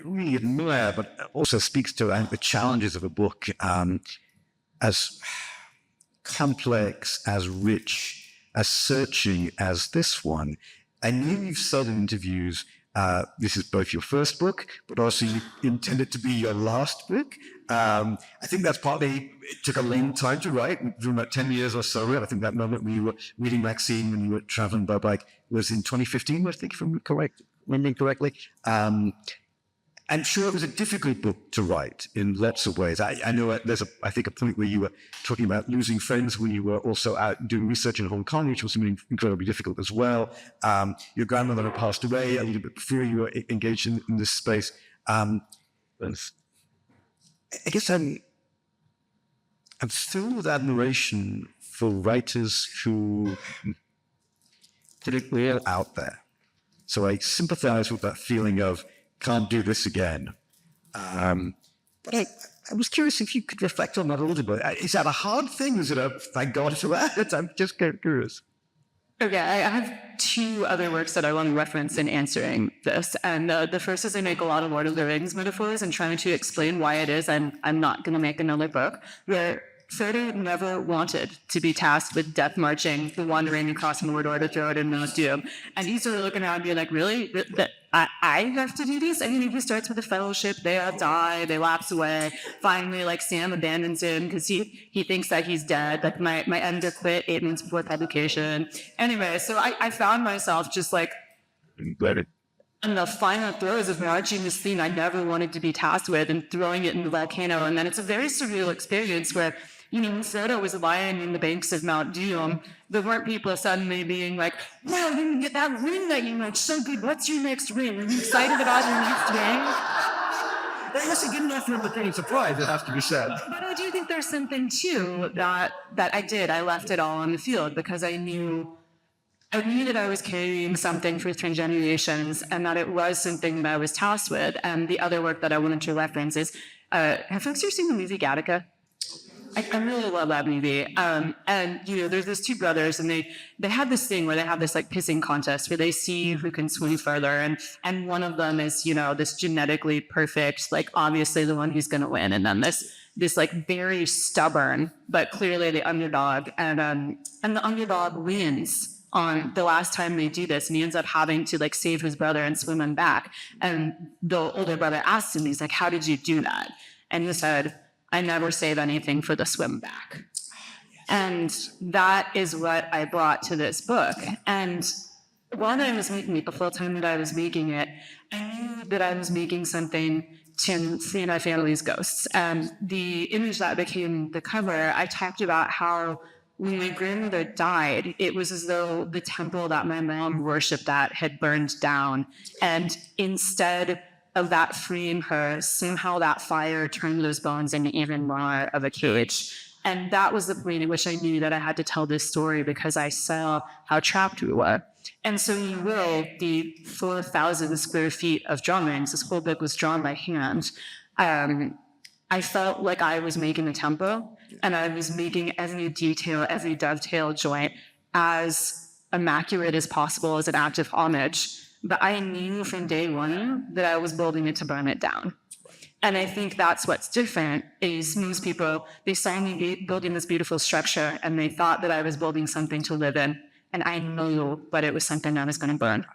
really admire, but also speaks to, I think, the challenges of a book as complex, as rich, as searching as this one. I know you've said in interviews, this is both your first book, but also you intend it to be your last book. I think that's partly, it took a long time to write, about 10 years or so. I think that moment when you were reading Maxine, when you were traveling by bike, was in 2015, I think, if I'm remembering correctly. I'm sure it was a difficult book to write in lots of ways. I know there's I think a point where you were talking about losing friends when you were also out doing research in Hong Kong, which was something incredibly difficult as well. Your grandmother had passed away a little bit before you were engaged in this space. I guess I'm filled with admiration for writers who typically are out there. So I sympathize with that feeling of, can't do this again. But I was curious if you could reflect on that a little bit. Is that a hard thing? Is it a thank God for that? I'm just curious. Okay, I have two other works that I want to reference in answering this. And the first is I make a lot of Lord of the Rings metaphors and trying to explain why it is I'm not going to make another book where Frodo never wanted to be tasked with death marching the one ring across Mordor to throw it in Mount Doom. And he's sort of looking around and being like, really? That I have to do this? I mean, he starts with the Fellowship, they all die, they lapse away. Finally, like, Sam abandons him because he thinks that he's dead. Like, my editor quit 8 months before publication. Anyway, so I found myself just like, in the final throes of marching this thing I never wanted to be tasked with and throwing it in the volcano. And then it's a very surreal experience where, you know, Frodo was lying in the banks of Mount Doom. There weren't people suddenly being like, wow, you can get that ring that you marched so good. What's your next ring? Are you excited about your next ring? That wasn't good enough for him to take a surprise, it has to be said. But I do think there's something, too, that I did. I left it all on the field because I knew that I was carrying something for 3 generations and that it was something that I was tasked with. And the other work that I wanted to reference is, have folks ever seen the movie Gattaca? I really love that movie. And, you know, there's these 2 brothers and they have this thing where they have this like pissing contest where they see who can swim further. And one of them is, you know, this genetically perfect, like obviously the one who's going to win. And then this like very stubborn, but clearly the underdog. And the underdog wins on the last time they do this, and he ends up having to like save his brother and swim him back. And the older brother asks him, he's like, how did you do that? And he said, I never save anything for the swim back. And that is what I brought to this book. And while I was making it, the full time that I was making it, I knew that I was making something to free my family's ghosts. And the image that became the cover, I talked about how when my grandmother died, it was as though the temple that my mom worshipped at had burned down. And instead of that freeing her, somehow that fire turned those bones into even more of a cage. And that was the point at which I knew that I had to tell this story because I saw how trapped we were. And so you will, the 4,000 square feet of drawings, this whole book was drawn by hand. I felt like I was making a tempo and I was making every detail, every dovetail joint as immaculate as possible as an act of homage. But I knew from day one that I was building it to burn it down. And I think that's what's different is most people, they saw me building this beautiful structure and they thought that I was building something to live in. And I knew, but it was something that was going to burn.